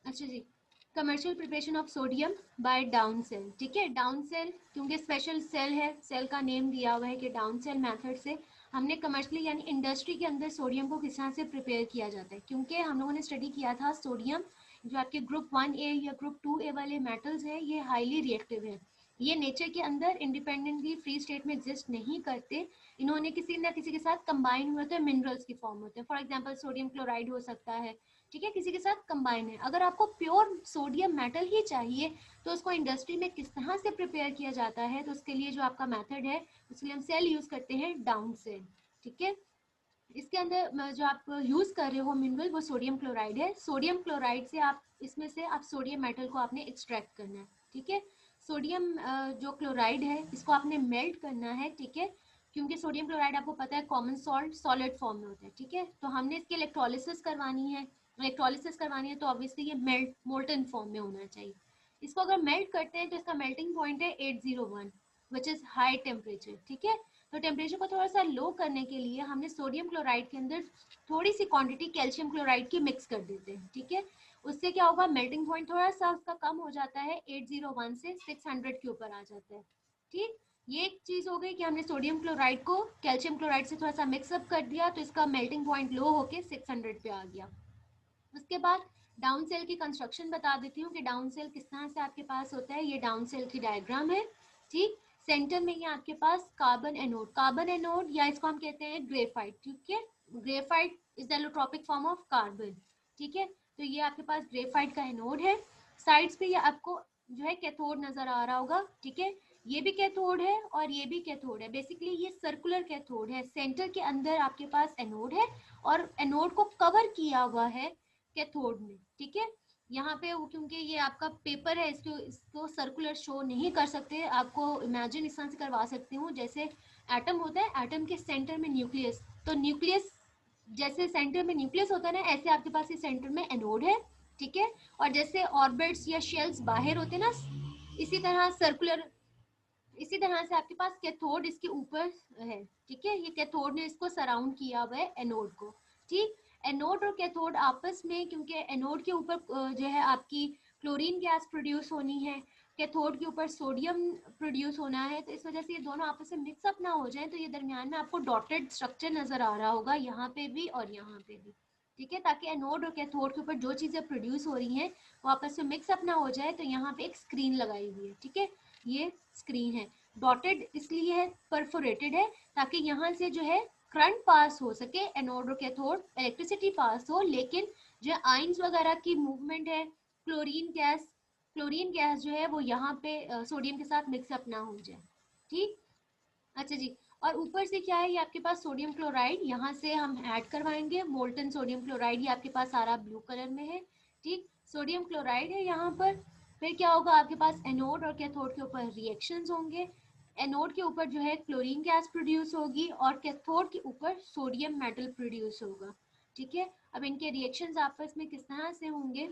अच्छा जी, commercial preparation of sodium by Down cell. ठीक है, डाउन सेल क्योंकि स्पेशल सेल है, सेल का नेम दिया हुआ है कि डाउन सेल मेथड से हमने कमर्शियली यानी इंडस्ट्री के अंदर सोडियम को किस तरह से प्रिपेयर किया जाता है। क्योंकि हम लोगों ने स्टडी किया था सोडियम जो आपके ग्रुप 1A या ग्रुप 2A वाले मेटल्स हैं ये हाईली रिएक्टिव है, ये नेचर के अंदर इंडिपेंडेंटली फ्री स्टेट में एग्जिस्ट नहीं करते, इन्होंने किसी ना किसी के साथ कंबाइन हुए होते हैं, मिनरल्स की फॉर्म होते हैं। फॉर एग्जांपल सोडियम क्लोराइड हो सकता है, ठीक है, किसी के साथ कंबाइन है। अगर आपको प्योर सोडियम मेटल ही चाहिए तो उसको इंडस्ट्री में किस तरह से प्रिपेयर किया जाता है, तो उसके लिए जो आपका मेथड है उसके लिए हम सेल यूज करते हैं डाउन सेल। ठीक है, इसके अंदर जो आप यूज कर रहे हो मिनरल वो सोडियम क्लोराइड है। सोडियम क्लोराइड से आप इसमें से आप सोडियम मेटल को आपने एक्सट्रैक्ट करना है। ठीक है, सोडियम जो क्लोराइड है इसको आपने मेल्ट करना है। ठीक है, क्योंकि सोडियम क्लोराइड आपको पता है कॉमन सॉल्ट सॉलिड फॉर्म में होता है। ठीक है, तो हमने इसकी इलेक्ट्रोलिसिस करवानी है, तो ऑब्वियसली ये मेल्ट मोल्टन फॉर्म में होना चाहिए। इसको अगर मेल्ट करते हैं तो इसका मेल्टिंग पॉइंट है 801 विच इज हाई टेम्परेचर। ठीक है, तो टेम्परेचर को थोड़ा सा लो करने के लिए हमने सोडियम क्लोराइड के अंदर थोड़ी सी क्वांटिटी कैल्शियम क्लोराइड की मिक्स कर देते हैं। ठीक है, उससे क्या होगा, मेल्टिंग पॉइंट थोड़ा सा उसका कम हो जाता है, 801 से 600 के ऊपर आ जाता है। ठीक, ये एक चीज हो गई कि हमने सोडियम क्लोराइड को कैल्शियम क्लोराइड से थोड़ा सा मिक्सअप कर दिया तो इसका मेल्टिंग पॉइंट लो होके 600 पे आ गया। उसके बाद डाउन सेल की कंस्ट्रक्शन बता देती हूँ कि डाउन सेल किस तरह से आपके पास होता है। ये डाउन सेल की डायग्राम है। ठीक, सेंटर में ये आपके पास कार्बन एनोड या इसको हम कहते हैं ग्रेफाइट। ठीक है, graphite is the allotropic form of carbon. ठीक है, तो ये आपके पास ग्रेफाइट का एनोड है। साइड्स पे ये आपको जो है कैथोड नजर आ रहा होगा। ठीक है, ये भी कैथोड है और ये भी कैथोड है। बेसिकली ये सर्कुलर कैथोड है, सेंटर के अंदर आपके पास एनोड है और एनोड को कवर किया हुआ है कैथोड में। ठीक है, यहाँ पे वो क्योंकि ये आपका पेपर है इसको सर्कुलर शो नहीं कर सकते, आपको इमेजिन इस तरह से करवा सकती हूँ जैसे एटम होता है, एटम के सेंटर में न्यूक्लियस, तो न्यूक्लियस जैसे सेंटर में न्यूक्लियस होता है ना, ऐसे आपके पास ये सेंटर में एनोड है। ठीक है, और जैसे ऑर्बिट्स या शेल्स बाहर होते हैं ना, इसी तरह सर्कुलर, इसी तरह से आपके पास कैथोड इसके ऊपर है। ठीक है, ये कैथोड ने इसको सराउंड किया हुआ है एनोड को। ठीक, एनोड और कैथोड आपस में, क्योंकि एनोड के ऊपर जो है आपकी क्लोरीन गैस प्रोड्यूस होनी है, कैथोड के ऊपर सोडियम प्रोड्यूस होना है, तो इस वजह से ये दोनों आपस में मिक्सअप ना हो जाए तो ये दरमियान में आपको डॉटेड स्ट्रक्चर नजर आ रहा होगा, यहाँ पे भी और यहाँ पे भी। ठीक है, ताकि एनोड और कैथोड के ऊपर जो चीजें प्रोड्यूस हो रही हैं वो आपस में मिक्सअप ना हो जाए, तो यहाँ पे एक स्क्रीन लगाई हुई है। ठीक है, ये स्क्रीन है, डॉटेड इसलिए है, परफोरेटेड है, ताकि यहाँ से जो है करंट पास हो सके, एनोड और कैथोड इलेक्ट्रिसिटी पास हो, लेकिन जो आइंस वगैरह की मूवमेंट है, क्लोरीन गैस जो है वो यहाँ पे सोडियम के साथ मिक्सअप ना हो जाए। ठीक, अच्छा जी, और ऊपर से क्या है, ये आपके पास सोडियम क्लोराइड यहाँ से हम ऐड करवाएंगे, मोल्टन सोडियम क्लोराइड, ये आपके पास सारा ब्लू कलर में है। ठीक, सोडियम क्लोराइड है यहाँ पर। फिर क्या होगा, आपके पास एनोड और कैथोड के ऊपर रिएक्शंस होंगे, एनोड के ऊपर जो है क्लोरीन गैस प्रोड्यूस होगी और कैथोड के ऊपर सोडियम मेटल प्रोड्यूस होगा। ठीक है, अब इनके रिएक्शंस आपस में किस तरह से होंगे,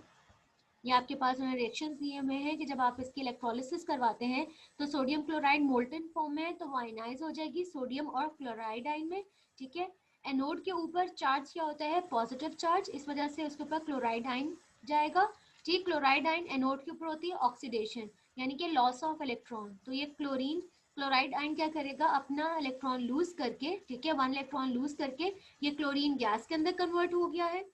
ये आपके पास रिएक्शन दिए हुए हैं कि जब आप इसकी इलेक्ट्रोलिसिस करवाते हैं तो सोडियम क्लोराइड मोल्टन फॉर्म में है तो वो आयनाइज हो जाएगी सोडियम और क्लोराइड आइन में। ठीक है, एनोड के ऊपर चार्ज क्या होता है, पॉजिटिव चार्ज, इस वजह से उसके ऊपर क्लोराइड आइन जाएगा। ठीक, क्लोराइड आइन एनोड के ऊपर होती है ऑक्सीडेशन यानी कि लॉस ऑफ इलेक्ट्रॉन, तो ये क्लोराइड आइन क्या करेगा, अपना इलेक्ट्रॉन लूज करके, ठीक है, 1 इलेक्ट्रॉन लूज करके ये क्लोरीन गैस के अंदर कन्वर्ट हो गया है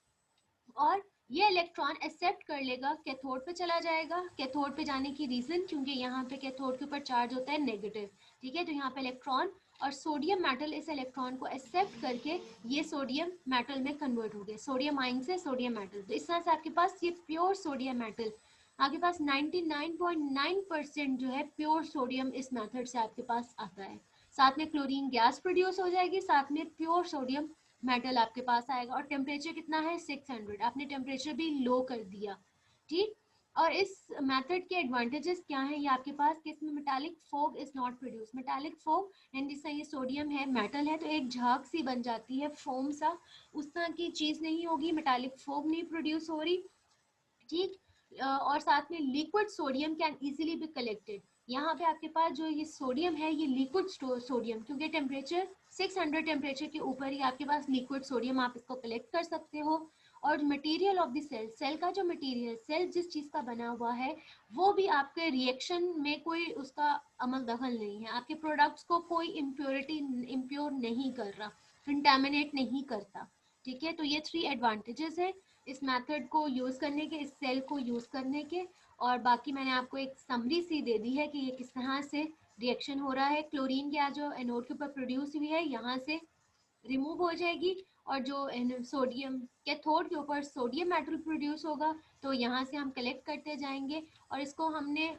और ये इलेक्ट्रॉन एक्सेप्ट कर लेगा, कैथोड पे चला जाएगा। कैथोड पे जाने की रीजन, क्योंकि यहाँ पे कैथोड के ऊपर चार्ज होता है नेगेटिव। ठीक है, तो यहाँ पे इलेक्ट्रॉन और सोडियम मेटल इस इलेक्ट्रॉन को एक्सेप्ट करके ये सोडियम मेटल में कन्वर्ट हो गया, सोडियम आइन से सोडियम मेटल। तो इस तरह से आपके पास ये प्योर सोडियम मेटल, आपके पास 99.9% जो है प्योर सोडियम इस मेथड से आपके पास आता है। साथ में क्लोरीन गैस प्रोड्यूस हो जाएगी, साथ में प्योर सोडियम मेटल आपके पास आएगा। और टेम्परेचर कितना है, 600, आपने टेम्परेचर भी लो कर दिया। ठीक, और इस मेथड के एडवांटेजेस क्या हैं, ये आपके पास कि इसमें metallic fog is not produce. Metallic fog and जिससे ये सोडियम है मेटल है तो एक झाग सी बन जाती है, फोम सा, उस तरह की चीज नहीं होगी, मेटालिक फोग नहीं प्रोड्यूस हो रही। ठीक, और साथ में liquid sodium can easily be collected. यहाँ पे आपके पास जो ये सोडियम है ये लिक्विड सोडियम, क्योंकि टेम्परेचर 600 टेम्परेचर के ऊपर ही आपके पास लिक्विड सोडियम आप इसको कलेक्ट कर सकते हो। और material of the cell, cell का जो मटेरियल, सेल जिस चीज़ का बना हुआ है वो भी आपके रिएक्शन में कोई उसका अमल दखल नहीं है, आपके प्रोडक्ट्स को कोई इम्प्योरिटी इम्प्योर नहीं कर रहा, कंटेमिनेट नहीं करता। ठीक है, तो ये 3 एडवांटेजेस है इस मेथड को यूज़ करने के, इस सेल को यूज़ करने के। और बाकी मैंने आपको एक समरी सी दे दी है कि ये किस तरह से रिएक्शन हो रहा है। क्लोरीन गैस जो एनोड के ऊपर प्रोड्यूस हुई है यहाँ से रिमूव हो जाएगी, और जो सोडियम कैथोड के ऊपर सोडियम मेटल प्रोड्यूस होगा, तो यहाँ से हम कलेक्ट करते जाएंगे और इसको हमने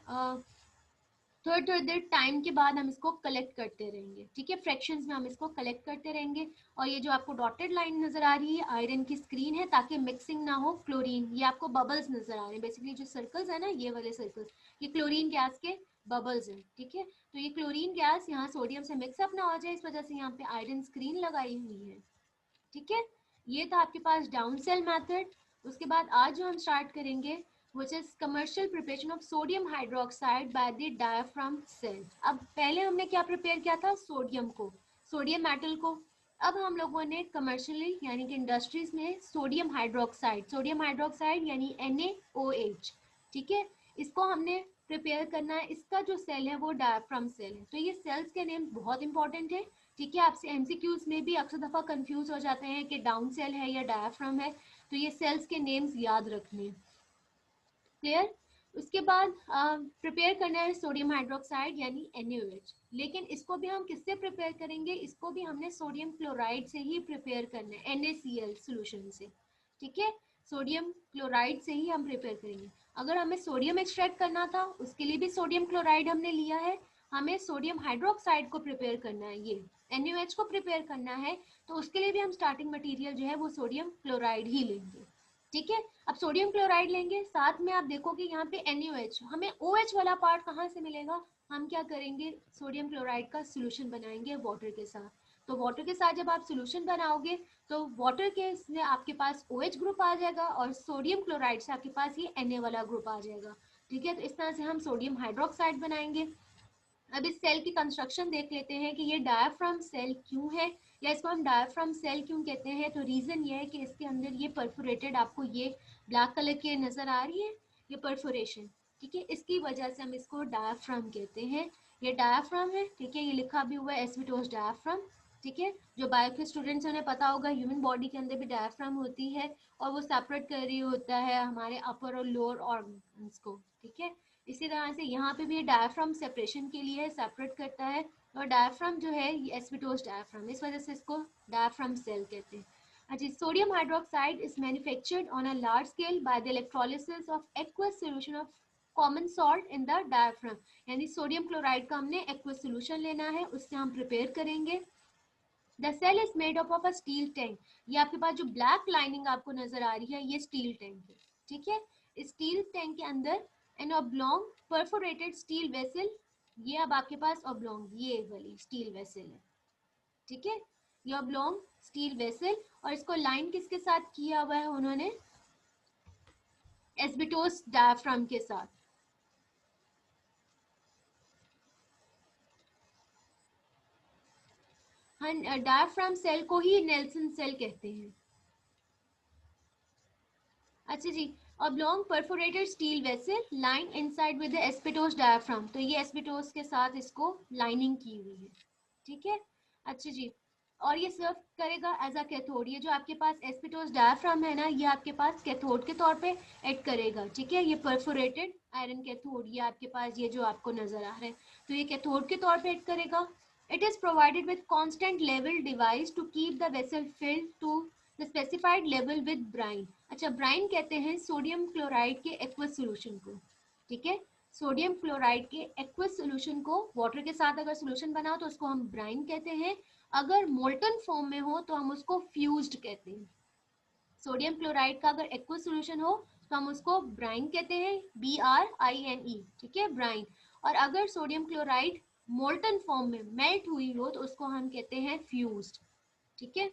थोड़ी थोड़ी देर टाइम के बाद हम इसको कलेक्ट करते रहेंगे। ठीक है, फ्रैक्शंस में हम इसको कलेक्ट करते रहेंगे। और ये जो आपको डॉटेड लाइन नजर आ रही है आयरन की स्क्रीन है, ताकि मिक्सिंग ना हो क्लोरीन। ये आपको बबल्स नजर आ रहे हैं, बेसिकली जो सर्कल्स है ना, ये वाले सर्कल्स, ये क्लोरीन गैस के बबल्स हैं। ठीक है, तो ये क्लोरीन गैस यहाँ सोडियम से मिक्सअप ना हो जाए, इस वजह से यहाँ पे आयरन स्क्रीन लगाई हुई है। ठीक है, ये था आपके पास डाउन सेल मेथड। उसके बाद आज जो हम स्टार्ट करेंगे which is commercial preparation of sodium hydroxide by the diaphragm cell। अब पहले हमने क्या प्रिपेयर किया था, सोडियम को, सोडियम मेटल को। अब हम लोगों ने कमर्शियली यानी कि इंडस्ट्रीज में सोडियम हाइड्रोक्साइड यानी NaOH, ठीक है, इसको हमने प्रिपेयर करना है। इसका जो सेल है वो डायफ्राम सेल है। तो ये सेल्स के नेम बहुत इंपॉर्टेंट है। ठीक है, आपसे एमसीक्यूज में भी अक्सर दफा कंफ्यूज हो जाते हैं कि डाउन सेल है या डायफ्राम है, तो ये सेल्स के नेम्स याद रखने। क्लियर। उसके बाद प्रिपेयर करना है सोडियम हाइड्रोक्साइड यानी NaOH, लेकिन इसको भी हम किससे प्रिपेयर करेंगे, इसको भी हमने सोडियम क्लोराइड से ही प्रिपेयर करना है, NaCl सोल्यूशन से। ठीक है, सोडियम क्लोराइड से ही हम प्रिपेयर करेंगे। अगर हमें सोडियम एक्सट्रैक्ट करना था उसके लिए भी सोडियम क्लोराइड हमने लिया है। हमें सोडियम हाइड्रोक्साइड को प्रिपेयर करना है, ये NaOH को प्रिपेयर करना है, तो उसके लिए भी हम स्टार्टिंग मटेरियल जो है वो सोडियम क्लोराइड ही लेंगे। ठीक है, अब सोडियम क्लोराइड लेंगे, साथ में आप देखोगे यहाँ पे NaOH, हमें OH वाला पार्ट कहाँ से मिलेगा, हम क्या करेंगे, सोडियम क्लोराइड का सोल्यूशन बनाएंगे वाटर के साथ। तो वाटर के साथ जब आप सोल्यूशन बनाओगे तो वाटर के से आपके पास OH ग्रुप आ जाएगा और सोडियम क्लोराइड से आपके पास ये Na वाला ग्रुप आ जाएगा। ठीक है, तो इस तरह से हम सोडियम हाइड्रोक्साइड बनाएंगे। अब इस सेल की कंस्ट्रक्शन देख लेते हैं कि ये डायाफ्राम सेल क्यों है, या इसको हम डायाफ्राम सेल क्यों कहते हैं। तो रीज़न ये है कि इसके अंदर ये परफोरेटेड, आपको ये ब्लैक कलर की नज़र आ रही है, ये परफोरेशन। ठीक है, इसकी वजह से हम इसको डायाफ्राम कहते हैं। ये डायाफ्राम है। ठीक है, ये लिखा भी हुआ है एस्बिटोस डायाफ्राम। ठीक है, जो बायो के स्टूडेंट्स उन्हें पता होगा ह्यूमन बॉडी के अंदर भी डायाफ्राम होती है, और वो सेपरेट कर रही होता है हमारे अपर और लोअर ऑर्गन्स को। ठीक है, इसी तरह से यहाँ पे भी डायफ्राम सेपरेशन के लिए सेपरेट करता है, और डायफ्राम जो है ये एस्बिटोस डायफ्राम, इस वजह से इसको डायफ्राम सेल कहते हैं। अच्छा, sodium hydroxide is manufactured on a large scale by the electrolysis of aqueous solution of common salt in the diaphragm. यानी सोडियम क्लोराइड का हमने एक्वस सॉल्यूशन लेना है, उससे हम प्रिपेयर करेंगे। The cell is made up of a steel tank. ये आपके पास जो ब्लैक लाइनिंग आपको नजर आ रही है ये स्टील टैंक है। ठीक है, स्टील टैंक के अंदर एन ऑब्लोंग परफोरेटेड स्टील वेसल, ये अब आपके पास ऑब्लोंग ये वाली स्टील वेसल है। ठीक है, ये ऑब्लोंग स्टील वेसल, और इसको लाइन किसके साथ किया हुआ है उन्होंने, एस्बिटोस डायफ्राम के साथ। हम डायफ्राम सेल को ही नेल्सन सेल कहते हैं। अच्छा जी, oblong perforated steel vessel line inside with the asbestos diaphragm. तो ये एस्बिटोस के साथ इसको लाइनिंग की हुई है। ठीक है, अच्छा जी, और ये सर्व करेगा एज अ कैथोड। ये जो आपके पास एस्बिटोस डायफ्राम है ना, ये आपके पास कैथोड के तौर पे एक्ट करेगा। ठीक है, ये परफोरेटेड आयरन कैथोड, ये आपके पास ये जो आपको नजर आ रहा है, तो ये कैथोड के तौर पे एक्ट करेगा। It is provided with constant level device to keep the vessel filled to the specified level with brine. अच्छा, ब्राइन कहते हैं सोडियम क्लोराइड के एक्वस सॉल्यूशन को। ठीक है, सोडियम क्लोराइड के एक्वस सॉल्यूशन को वाटर के साथ अगर सॉल्यूशन बनाओ तो उसको हम ब्राइन कहते हैं। अगर मोल्टन फॉर्म में हो तो हम उसको फ्यूज्ड कहते हैं। सोडियम क्लोराइड का अगर एक्वस सॉल्यूशन हो तो हम उसको ब्राइन कहते हैं, BRINE। ठीक है, ब्राइन। और अगर सोडियम क्लोराइड मोल्टन फॉर्म में मेल्ट हुई हो तो उसको हम कहते हैं फ्यूज्ड। ठीक है,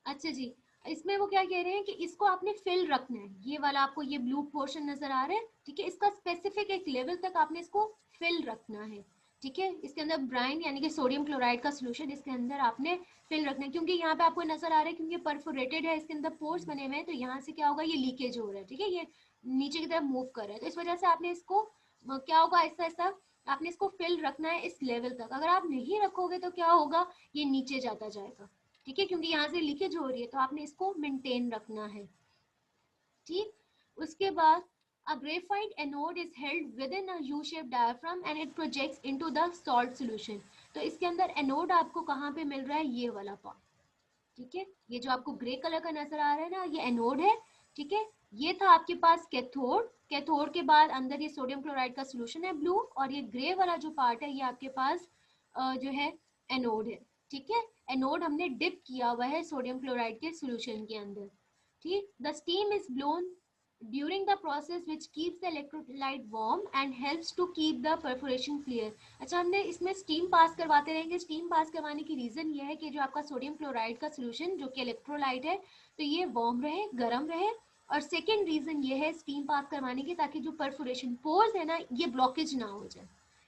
अच्छा जी, इसमें वो क्या कह रहे हैं कि इसको आपने फिल रखना है, ये वाला आपको ये ब्लू पोर्शन नजर आ रहा है। ठीक है, इसका स्पेसिफिक एक लेवल तक आपने इसको फिल रखना है। ठीक है। इसके अंदर ब्राइन यानी कि सोडियम क्लोराइड का सोल्यूशन इसके अंदर आपने फिल रखना है, क्योंकि यहाँ पे आपको नजर आ रहा है क्योंकि परफोरेटेड है, इसके अंदर पोर्स बने हुए हैं, तो यहाँ से क्या होगा, ये लीकेज हो रहा है, ठीक है, ये नीचे की तरफ मूव कर रहा है, तो इस वजह से आपने इसको क्या होगा, आहिस्ता आहिस्ता आपने इसको फिल रखना है इस लेवल तक। अगर आप नहीं रखोगे तो क्या होगा, ये नीचे जाता जाएगा, ठीक है, क्योंकि यहाँ से लीकेज हो रही है, तो आपने इसको मेंटेन रखना है। ठीक, उसके बाद a graphite anode is held within a U-shaped diaphragm and it projects into the salt solution। तो इसके अंदर एनोड आपको कहाँ पे मिल रहा है, ये वाला पार्ट, ठीक है, ये जो आपको ग्रे कलर का नजर आ रहा है ना, ये एनोड है, ठीक है। ये था आपके पास कैथोड, कैथोड के बाद अंदर ये सोडियम क्लोराइड का सोल्यूशन है ब्लू, और ये ग्रे वाला जो पार्ट है ये आपके पास जो है एनोड है, ठीक है। एनोड हमने डिप किया हुआ है सोडियम क्लोराइड के सोल्यूशन के अंदर। ठीक, the steam is blown during the process which keeps the electrolyte warm and helps to keep the perforation clear। अच्छा, हमने इसमें स्टीम पास करवाते रहेंगे। स्टीम पास करवाने की रीजन ये है कि जो आपका सोडियम क्लोराइड का सोल्यूशन जो कि इलेक्ट्रोलाइट है, तो ये वार्म रहे, गर्म रहे, और सेकेंड रीजन ये है स्टीम पास करवाने की, ताकि जो परफोरेशन पोर्स है ना, ये ब्लॉकेज ना हो जाए,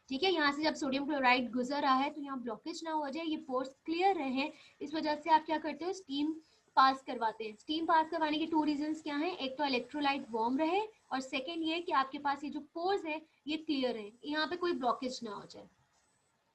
ठीक है। यहाँ से जब सोडियम क्लोराइड गुजर रहा है तो यहाँ ब्लॉकेज ना हो जाए, ये पोर्स क्लियर रहे, इस वजह से आप क्या करते हो, स्टीम पास करवाते हैं। स्टीम पास करवाने के टू रीजंस क्या हैं, एक तो इलेक्ट्रोलाइट वार्म रहे, और सेकेंड ये कि आपके पास ये जो पोर्स है ये क्लियर है, यहाँ पे कोई ब्लॉकेज ना हो जाए।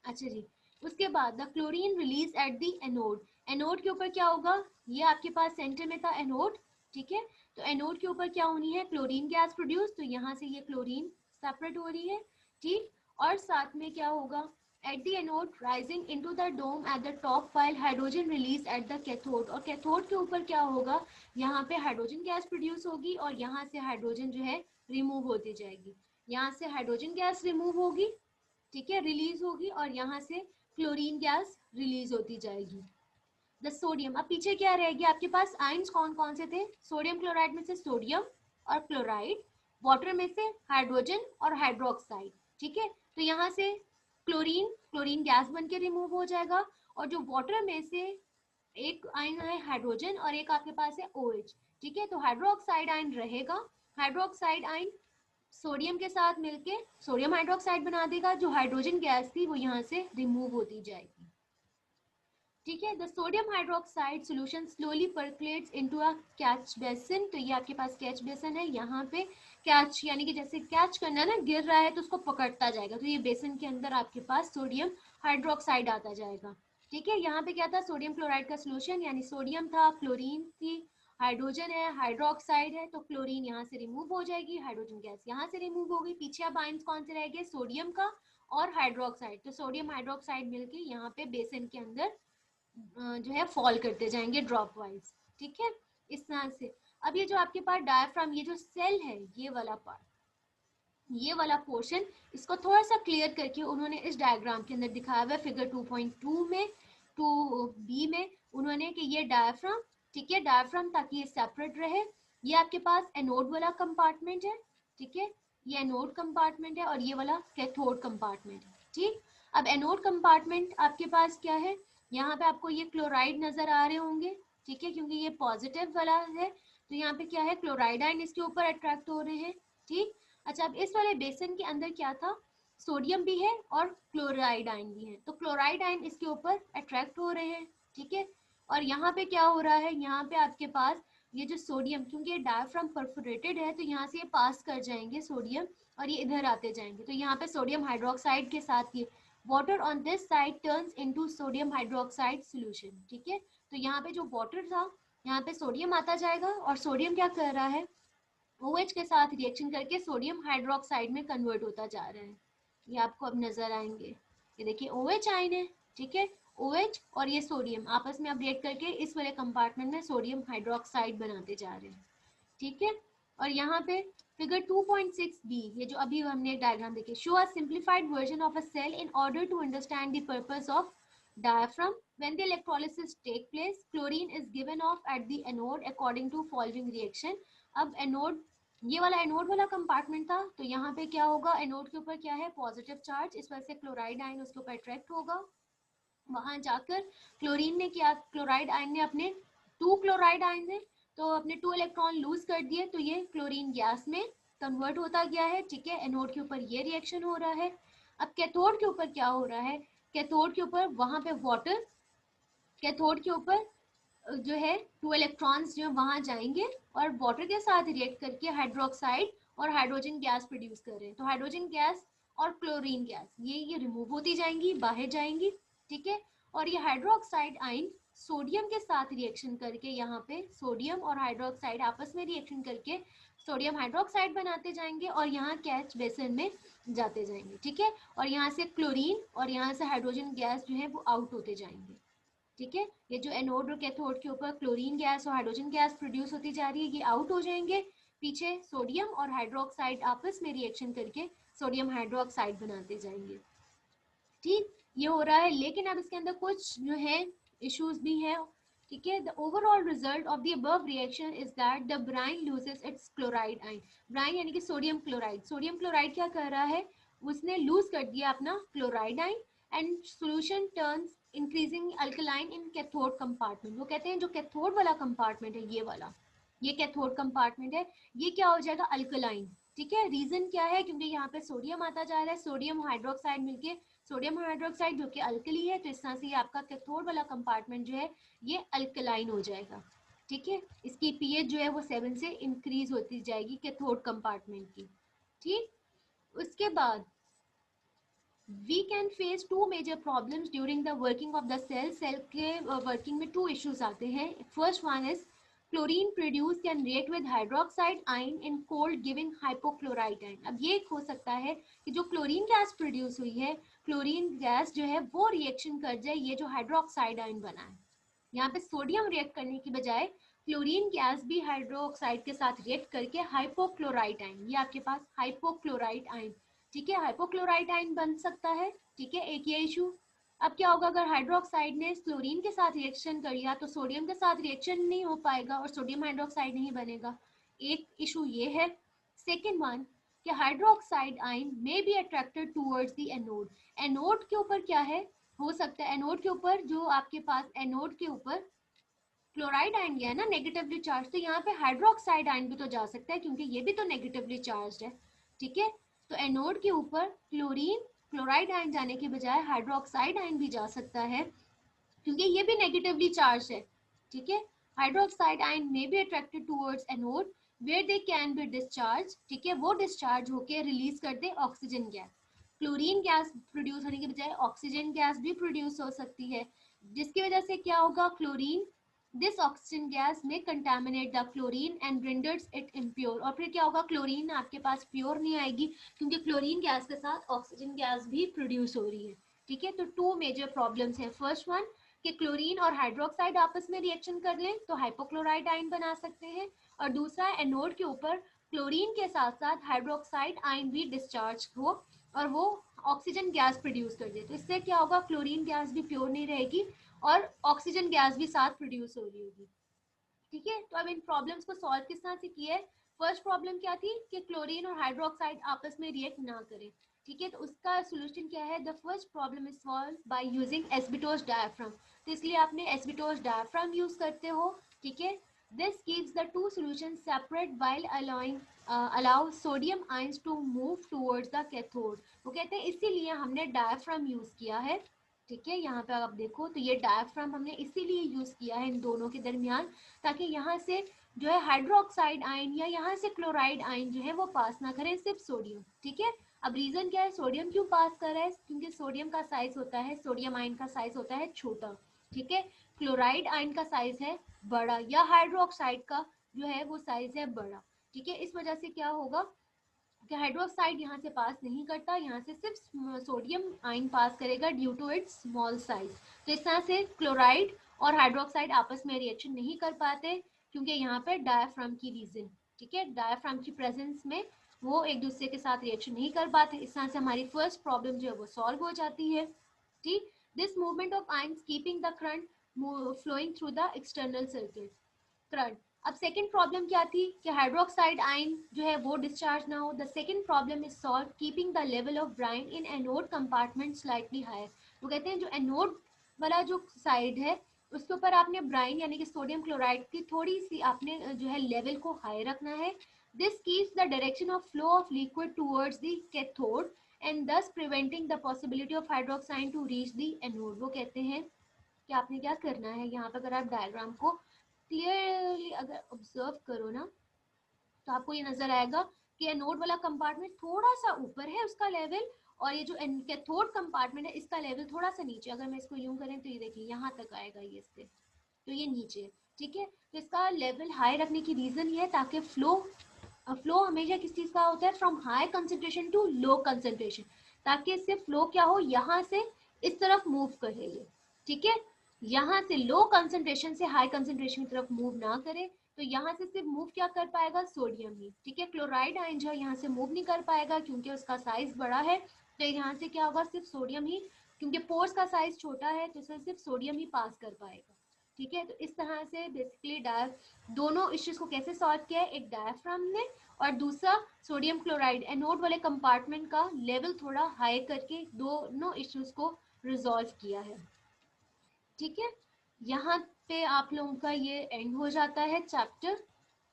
अच्छा जी, उसके बाद the chlorine release at the anode. Anode के ऊपर क्या होगा, ये आपके पास सेंटर में था एनोड, ठीक है, तो एनोड के ऊपर क्या होनी है, क्लोरीन गैस प्रोड्यूस, तो यहाँ से ये क्लोरीन सेपरेट हो रही है, ठीक, और साथ में क्या होगा, at the anode rising into the dome at the top while hydrogen release at the cathode। और कैथोड के ऊपर क्या होगा, यहाँ पे हाइड्रोजन गैस प्रोड्यूस होगी, और यहाँ से हाइड्रोजन जो है रिमूव होती जाएगी, यहाँ से हाइड्रोजन गैस रिमूव होगी, ठीक है, रिलीज होगी, और यहाँ से क्लोरीन गैस रिलीज होती जाएगी। द सोडियम, अब पीछे क्या रहेगी आपके पास, आयंस कौन कौन से थे, सोडियम क्लोराइड में से सोडियम और क्लोराइड, वाटर में से हाइड्रोजन और हाइड्रोक्साइड, ठीक है। तो यहाँ से क्लोरीन, क्लोरीन गैस बन के रिमूव हो जाएगा, और जो वाटर में से एक आयन है हाइड्रोजन और एक आपके पास है OH, ठीक है, तो हाइड्रोक्साइड आयन रहेगा, हाइड्रोक्साइड आयन सोडियम के साथ मिलके सोडियम हाइड्रोक्साइड बना देगा, जो हाइड्रोजन गैस थी वो यहाँ से रिमूव होती जाएगी, ठीक है। The sodium hydroxide solution slowly percolates into a catch basin. तो ये आपके पास कैच बेसिन है, यहाँ पे कैच यानी कि जैसे कैच करना ना, गिर रहा है तो उसको पकड़ता जाएगा, तो ये बेसिन के अंदर आपके पास सोडियम हाइड्रोक्साइड आता जाएगा, ठीक है। यहाँ पे क्या था, सोडियम क्लोराइड का सोल्यूशन, यानी सोडियम था, क्लोरीन थी, हाइड्रोजन है, हाइड्रोक्साइड है, तो क्लोरीन यहाँ से रिमूव हो जाएगी, हाइड्रोजन गैस यहाँ से रिमूव होगी, पीछे अब आयंस कौन से रह गए, सोडियम का और हाइड्रोक्साइड, तो सोडियम हाइड्रोक्साइड मिलके यहाँ पे बेसिन के अंदर जो है फॉल करते जाएंगे ड्रॉप वाइज, ठीक है, इस तरह से। अब ये जो आपके पास डायफ्राम, ये जो सेल है, ये वाला पार्ट, ये वाला पोर्शन, इसको थोड़ा सा क्लियर करके उन्होंने इस डायग्राम के अंदर दिखाया हुआ है फिगर 2.2 में, 2B में, उन्होंने कि ये डायफ्राम, ठीक है, डायफ्राम ताकि ये सेपरेट रहे, ये आपके पास एनोड वाला कंपार्टमेंट है, ठीक है, ये एनोड कंपार्टमेंट है, और ये वाला कैथोड कंपार्टमेंट है, ठीक। अब एनोड कंपार्टमेंट आपके पास क्या है, यहाँ पे आपको ये क्लोराइड नजर आ रहे होंगे, ठीक है, क्योंकि ये पॉजिटिव वाला है, तो यहाँ पे क्या है, क्लोराइड आयन इसके ऊपर अट्रैक्ट हो रहे हैं, ठीक। अच्छा, अब इस वाले बेसन के अंदर क्या था, सोडियम भी है और क्लोराइड आयन भी है, तो क्लोराइड आयन इसके ऊपर अट्रैक्ट हो रहे हैं, ठीक है। और यहाँ पे क्या हो रहा है, यहाँ पे आपके पास ये जो सोडियम, क्योंकि ये डायफ्राम परफोरेटेड है, तो यहाँ से ये पास कर जाएंगे सोडियम, और ये इधर आते जाएंगे, तो यहाँ पे सोडियम हाइड्रोक्साइड के साथ ये water on this side turns into sodium hydroxide solution, ठीक है। तो यहाँ पे जो वाटर था, यहाँ पे सोडियम आता जाएगा, और सोडियम क्या कर रहा है, OH के साथ रिएक्शन करके सोडियम हाइड्रोक्साइड में कन्वर्ट होता जा रहा है, ये आपको अब नजर आएंगे, ये देखिए OH आयन है, ठीक है, OH और ये सोडियम आपस में अब रिएक्ट करके इस वाले कंपार्टमेंट में सोडियम हाइड्रोक्साइड बनाते जा रहे हैं, ठीक है। और यहाँ पे फिगर 2.6b, ये जो अभी हमने डायग्राम देखी, show a simplified version of a cell in order to understand the purpose of diaphragm when the electrolysis take place chlorine is given off at the anode according to following reaction। अब anode, ये वाला anode वाला compartment था, तो यहाँ पे क्या होगा, एनोड के ऊपर क्या है, पॉजिटिव चार्ज, इस वजह से क्लोराइड आयन उसके ऊपर अट्रैक्ट होगा, वहां जाकर क्लोरीन ने क्या, क्लोराइड आयन ने अपने 2 क्लोराइड आयन ने तो अपने 2 इलेक्ट्रॉन लूज कर दिए, तो ये क्लोरीन गैस में कन्वर्ट होता गया है, ठीक है, एनोड के ऊपर ये रिएक्शन हो रहा है। अब कैथोड के ऊपर क्या हो रहा है, कैथोड के ऊपर वहां पे वाटर, कैथोड के ऊपर जो है 2 इलेक्ट्रॉन्स जो वहां जाएंगे और वाटर के साथ रिएक्ट करके हाइड्रोक्साइड और हाइड्रोजन गैस प्रोड्यूस कर रहे हैं। तो हाइड्रोजन गैस और क्लोरीन गैस ये रिमूव होती जाएंगी, बाहर जाएंगी, ठीक है। और ये हाइड्रोक्साइड आयन सोडियम के साथ रिएक्शन करके, यहाँ पे सोडियम और हाइड्रोक्साइड आपस में रिएक्शन करके सोडियम हाइड्रोक्साइड बनाते जाएंगे और यहाँ कैच बेसन में जाते जाएंगे, ठीक है। और यहाँ से क्लोरीन और यहाँ से हाइड्रोजन गैस जो है वो आउट होते जाएंगे, ठीक है। ये जो एनोड और कैथोड के ऊपर क्लोरीन गैस और हाइड्रोजन गैस प्रोड्यूस होती जा रही है, ये आउट हो जाएंगे, पीछे सोडियम और हाइड्रोक्साइड आपस में रिएक्शन करके सोडियम हाइड्रोक्साइड बनाते जाएंगे, ठीक। ये हो रहा है, लेकिन अब इसके अंदर कुछ जो है इश्यूज भी हैं, ठीक है। The overall result of the above reaction is that the brine loses its chloride ion. Brine यानी कि सोडियम क्लोराइड, सोडियम क्लोराइड क्या कर रहा है, उसने लूज कर दिया अपना chloride ion and solution turns increasing alkaline in cathode compartment. वो कहते हैं जो कैथोड वाला कंपार्टमेंट है, ये वाला, ये कैथोड कंपार्टमेंट है, ये क्या हो जाएगा, अल्कलाइन, ठीक है। रीजन क्या है, क्योंकि यहाँ पे सोडियम आता जा रहा है, सोडियम हाइड्रोक्साइड मिलके सोडियम हाइड्रोक्साइड जो कि अल्कली है, तो इस तरह से ये आपका कैथोड वाला कंपार्टमेंट जो है ये अल्कलाइन हो जाएगा, ठीक है। इसकी पीएच जो है वो 7 से इंक्रीज होती जाएगी कैथोड कंपार्टमेंट की, ठीक। उसके बाद we can face two major problems during the working of the cell। Cell के वर्किंग में 2 इश्यूज आते हैं। First one is chlorine produce can react with hydroxide ion in cold giving hypochlorite ion. अब ये हो सकता है कि जो क्लोरीन गैस प्रोड्यूस हुई है, क्लोरीन गैस जो है वो रिएक्शन कर जाए ये जो हाइड्रोक्साइड आयन बना है, यहाँ पे सोडियम रिएक्ट करने की बजाय क्लोरीन गैस भी हाइड्रोक्साइड के साथ रिएक्ट करके हाइपोक्लोराइट आयन, ये आपके पास हाइपोक्लोराइट आयन, ठीक है, हाइपोक्लोराइट आयन बन सकता है, ठीक है। एक ये इशू। अब क्या होगा, अगर हाइड्रोक्साइड ने क्लोरीन के साथ रिएक्शन कर लिया तो सोडियम के साथ रिएक्शन नहीं हो पाएगा और सोडियम हाइड्रोक्साइड नहीं बनेगा, एक इशू ये है। सेकेंड वन कि hydroxide ion may be attracted towards the anode. Anode के ऊपर क्या है, हो सकता है एनोड के ऊपर जो आपके पास एनोड के ऊपर क्लोराइड आयन गया है ना नेगेटिवली चार्ज, तो यहाँ पे हाइड्रोक्साइड आयन भी तो जा सकता है क्योंकि ये भी तो नेगेटिवली चार्ज है, ठीक है। तो एनोड के ऊपर क्लोरीन क्लोराइड आयन जाने के बजाय हाइड्रोक्साइड आयन भी जा सकता है क्योंकि ये भी नेगेटिवली चार्ज है, ठीक है। Hydroxide ion may be attracted towards anode where they can be discharge, ठीक है, वो डिस्चार्ज होके रिलीज कर दे oxygen gas. Chlorine gas produce होने के बजाय ऑक्सीजन गैस भी प्रोड्यूस हो सकती है, जिसकी वजह से क्या होगा, क्लोरीन दिस ऑक्सीजन गैस में contaminate the chlorine and renders it impure. और फिर क्या होगा, क्लोरीन आपके पास प्योर नहीं आएगी क्योंकि क्लोरीन गैस के साथ ऑक्सीजन गैस भी प्रोड्यूस हो रही है, ठीक है। तो 2 मेजर प्रॉब्लम्स हैं। फर्स्ट वन कि क्लोरीन और हाइड्रोक्साइड आपस में रिएक्शन कर लें तो हाइपोक्लोराइड आयन बना सकते हैं, और दूसरा एनोड के ऊपर क्लोरीन के साथ साथ हाइड्रोक्साइड आयन भी डिस्चार्ज हो और वो ऑक्सीजन गैस प्रोड्यूस कर दे। तो इससे क्या होगा, क्लोरीन गैस भी प्योर नहीं रहेगी और ऑक्सीजन गैस भी साथ प्रोड्यूस हो रही होगी, ठीक है। तो अब इन प्रॉब्लम्स को सॉल्व किस तरह से किया है। फर्स्ट प्रॉब्लम क्या थी कि क्लोरीन और हाइड्रोक्साइड आपस में रिएक्ट ना करें, ठीक है। तो उसका सोल्यूशन क्या है, the first problem is solve by using asbestos diaphragm. तो इसलिए आपने एस्बिटोस डायफ्राम यूज करते हो, ठीक है। This keeps the two solutions separate while allowing allow sodium ions to move towards the cathode. वो कहते हैं इसीलिए हमने डायफ्राम यूज किया है, ठीक है। यहाँ पे आप देखो तो ये डायफ्राम हमने इसीलिए यूज किया है इन दोनों के दरमियान, ताकि यहाँ से जो है हाइड्रोक्साइड आयन या यहाँ से क्लोराइड आयन जो है वो पास ना करें, सिर्फ सोडियम, ठीक है। अब रीजन क्या है, सोडियम क्यों पास कर रहा है, क्योंकि सोडियम का साइज होता है, सोडियम आयन का साइज होता है छोटा, ठीक है। क्लोराइड आयन का साइज है बड़ा या हाइड्रोक्साइड का जो है वो साइज है बड़ा, ठीक है। इस वजह से क्या होगा कि हाइड्रोक्साइड यहाँ से पास नहीं करता, यहाँ से सिर्फ सोडियम आयन पास करेगा due to its small size. तो इस तरह से क्लोराइड और हाइड्रोक्साइड आपस में रिएक्शन नहीं कर पाते क्योंकि यहाँ पे डायफ्राम की रीजन, ठीक है, डायफ्राम की प्रेजेंस में वो एक दूसरे के साथ रिएक्शन नहीं कर पाते। इस तरह से हमारी फर्स्ट प्रॉब्लम जो है वो सॉल्व हो जाती है, ठीक। This movement of ions keeping the current flowing through the external circuit current. अब सेकंड प्रॉब्लम क्या थी कि हाइड्रोक्साइड आयन जो है वो डिस्चार्ज ना हो। The second problem is solve keeping the level of brine in anode compartment slightly higher. वो कहते हैं जो एनोड वाला जो साइड है उसके ऊपर आपने ब्राइन यानी कि सोडियम क्लोराइड की थोड़ी सी आपने जो है लेवल को हाई रखना है। This keeps the direction of flow of liquid towards the cathode and thus preventing the possibility of hydroxide to reach the anode. वो कहते हैं कि आपने क्या करना है, यहाँ पे अगर आप डायग्राम को क्लियरली अगर ऑब्जर्व करो ना, तो आपको ये नजर आएगा कि एनोड वाला कंपार्टमेंट थोड़ा सा ऊपर है उसका लेवल, और ये जो कैथोड कंपार्टमेंट है इसका लेवल थोड़ा सा नीचे। अगर मैं इसको यूं करें तो ये देखिए यहाँ तक आएगा ये इससे, तो ये नीचे, ठीक है। तो इसका लेवल हाई रखने की रीजन ये है ताकि फ्लो हमेशा किस चीज का होता है, from high concentration to low concentration, ताकि इससे फ्लो क्या हो, यहाँ से इस तरफ मूव करे ये, ठीक है। यहाँ से लो कंसेंट्रेशन से हाई कंसेंट्रेशन की तरफ मूव ना करे, तो यहाँ से सिर्फ मूव क्या कर पाएगा, सोडियम ही, ठीक है। क्लोराइड आयन जो यहाँ से मूव नहीं कर पाएगा क्योंकि उसका साइज बड़ा है, तो यहाँ से क्या होगा, सिर्फ सोडियम ही, क्योंकि पोर्स का साइज छोटा है तो सिर्फ सोडियम ही पास कर पाएगा, ठीक है। तो इस तरह से बेसिकली दोनों इश्यूज को कैसे सॉल्व किया है, एक डायफ्राम ने और दूसरा सोडियम क्लोराइड एनोड वाले कंपार्टमेंट का लेवल थोड़ा हाई करके दोनों इश्यूज को रिजॉल्व किया है, ठीक है। यहाँ पे आप लोगों का ये एंड हो जाता है चैप्टर,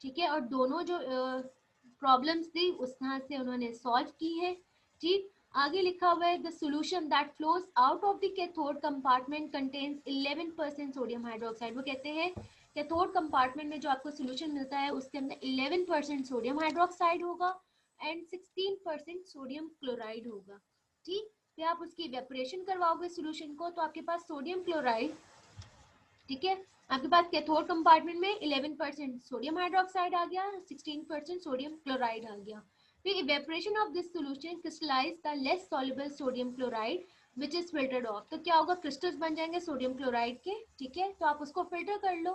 ठीक है। और दोनों जो प्रॉब्लम्स थी उस तरह से उन्होंने सॉल्व की है, ठीक। आगे लिखा हुआ है the solution that flows out of the cathode compartment contains 11% sodium hydroxide. वो कहते हैं कैथोड कंपार्टमेंट में जो आपको सोल्यूशन मिलता है उसके अंदर 11% सोडियम हाइड्रोक्साइड होगा एंड 16% सोडियम क्लोराइड होगा, ठीक। फिर आप उसकी इवेपोरेशन करवाओगे सोल्यूशन को, तो आपके पास सोडियम क्लोराइड, ठीक है, आपके पास कैथोड कंपार्टमेंट में 11% सोडियम हाइड्रोक्साइड आ गया, 16% सोडियम क्लोराइड आ गया। फिर evaporation of this solution crystallise the less soluble sodium chloride which is filtered off. तो क्या होगा, क्रिस्टल्स बन जाएंगे सोडियम क्लोराइड के, ठीक है। तो आप उसको फिल्टर कर लो,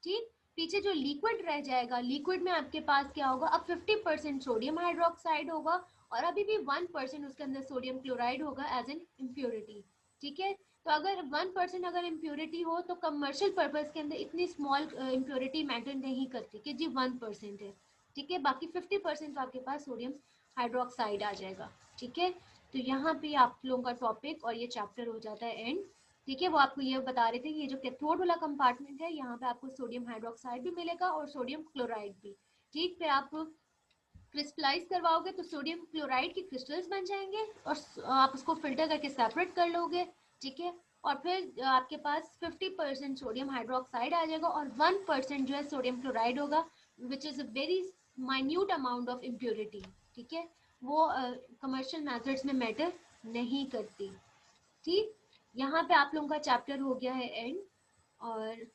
ठीक। पीछे जो लिक्विड रह जाएगा, लिक्विड में आपके पास क्या होगा, अब 50% सोडियम हाइड्रोक्साइड होगा और अभी भी 1% उसके अंदर सोडियम क्लोराइड होगा एज एन इम्प्योरिटी, ठीक है। तो अगर 1% अगर इम्प्योरिटी हो तो कमर्शियल पर्पज के अंदर इतनी स्मॉल इम्प्योरिटी मैटर नहीं करती कि जी 1% है, ठीक है। बाकी 50% तो आपके पास सोडियम हाइड्रोक्साइड आ जाएगा, ठीक है। तो यहाँ पे आप लोगों का टॉपिक और ये चैप्टर हो जाता है एंड, ठीक है। वो आपको ये बता रहे थे कि ये जो कैथोड वाला कंपार्टमेंट है यहाँ पे आपको सोडियम हाइड्रोक्साइड भी मिलेगा और सोडियम क्लोराइड भी, ठीक। फिर आप क्रिस्टलाइज करवाओगे तो सोडियम क्लोराइड के क्रिस्टल्स बन जाएंगे और आप उसको फिल्टर करके सेपरेट कर लोगे, ठीक है। और फिर आपके पास 50% सोडियम हाइड्रोक्साइड आ जाएगा और 1% जो है सोडियम क्लोराइड होगा which is a very minute amount of impurity, ठीक है। वो कमर्शियल मेथड्स में मैटर नहीं करती, ठीक। यहाँ पे आप लोगों का चैप्टर हो गया है एंड, और